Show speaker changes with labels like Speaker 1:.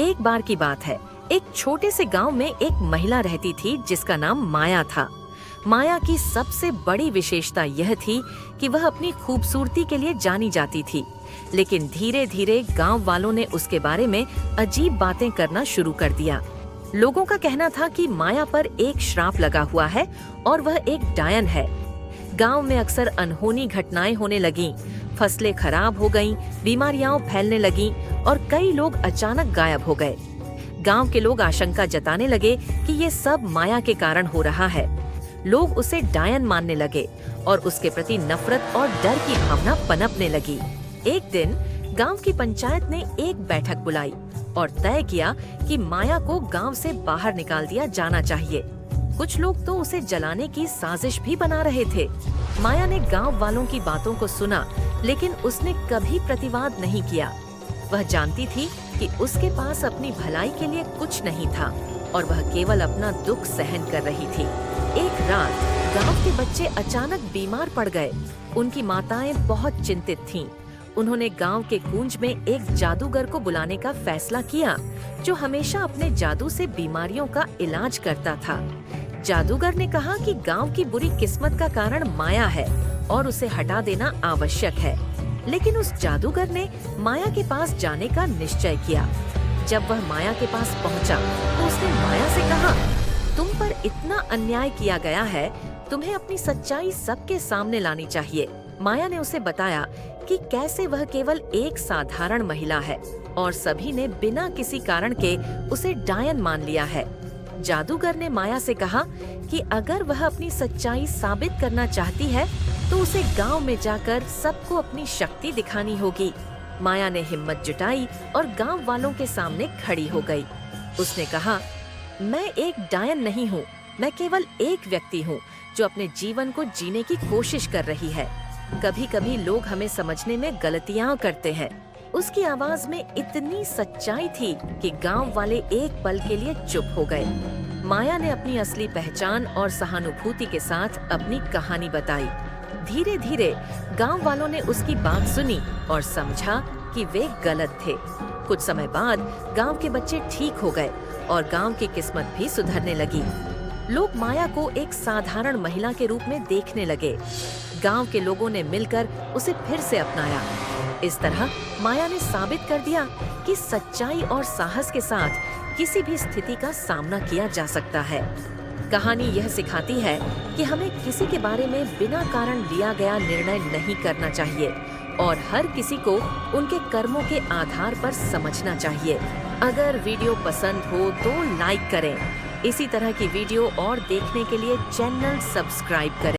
Speaker 1: एक बार की बात है, एक छोटे से गांव में एक महिला रहती थी जिसका नाम माया था। माया की सबसे बड़ी विशेषता यह थी कि वह अपनी खूबसूरती के लिए जानी जाती थी, लेकिन धीरे धीरे गांव वालों ने उसके बारे में अजीब बातें करना शुरू कर दिया। लोगों का कहना था कि माया पर एक श्राप लगा हुआ है और वह एक डायन है। गांव में अक्सर अनहोनी घटनाएं होने लगीं, फसलें खराब हो गईं, बीमारियां फैलने लगीं और कई लोग अचानक गायब हो गए। गांव के लोग आशंका जताने लगे कि ये सब माया के कारण हो रहा है। लोग उसे डायन मानने लगे और उसके प्रति नफरत और डर की भावना पनपने लगी। एक दिन गांव की पंचायत ने एक बैठक बुलाई और तय किया कि माया को गांव से बाहर निकाल दिया जाना चाहिए। कुछ लोग तो उसे जलाने की साजिश भी बना रहे थे। माया ने गांव वालों की बातों को सुना, लेकिन उसने कभी प्रतिवाद नहीं किया। वह जानती थी कि उसके पास अपनी भलाई के लिए कुछ नहीं था और वह केवल अपना दुख सहन कर रही थी। एक रात गांव के बच्चे अचानक बीमार पड़ गए। उनकी माताएं बहुत चिंतित थीं। उन्होंने गांव के कुंज में एक जादूगर को बुलाने का फैसला किया, जो हमेशा अपने जादू से बीमारियों का इलाज करता था। जादूगर ने कहा कि गांव की बुरी किस्मत का कारण माया है और उसे हटा देना आवश्यक है। लेकिन उस जादूगर ने माया के पास जाने का निश्चय किया। जब वह माया के पास पहुंचा, तो उसने माया से कहा, तुम पर इतना अन्याय किया गया है, तुम्हें अपनी सच्चाई सबके सामने लानी चाहिए। माया ने उसे बताया कि कैसे वह केवल एक साधारण महिला है और सभी ने बिना किसी कारण के उसे डायन मान लिया है। जादूगर ने माया से कहा कि अगर वह अपनी सच्चाई साबित करना चाहती है तो उसे गांव में जाकर सबको अपनी शक्ति दिखानी होगी। माया ने हिम्मत जुटाई और गांव वालों के सामने खड़ी हो गई। उसने कहा, मैं एक डायन नहीं हूँ, मैं केवल एक व्यक्ति हूँ जो अपने जीवन को जीने की कोशिश कर रही है। कभी कभी लोग हमें समझने में गलतियाँ करते हैं। उसकी आवाज में इतनी सच्चाई थी कि गांव वाले एक पल के लिए चुप हो गए। माया ने अपनी असली पहचान और सहानुभूति के साथ अपनी कहानी बताई। धीरे धीरे गांव वालों ने उसकी बात सुनी और समझा कि वे गलत थे। कुछ समय बाद गांव के बच्चे ठीक हो गए और गांव की किस्मत भी सुधरने लगी। लोग माया को एक साधारण महिला के रूप में देखने लगे। गांव के लोगों ने मिलकर उसे फिर से अपनाया। इस तरह माया ने साबित कर दिया कि सच्चाई और साहस के साथ किसी भी स्थिति का सामना किया जा सकता है। कहानी यह सिखाती है कि हमें किसी के बारे में बिना कारण लिया गया निर्णय नहीं करना चाहिए और हर किसी को उनके कर्मों के आधार पर समझना चाहिए। अगर वीडियो पसंद हो तो लाइक करें। इसी तरह की वीडियो और देखने के लिए चैनल सब्सक्राइब करें।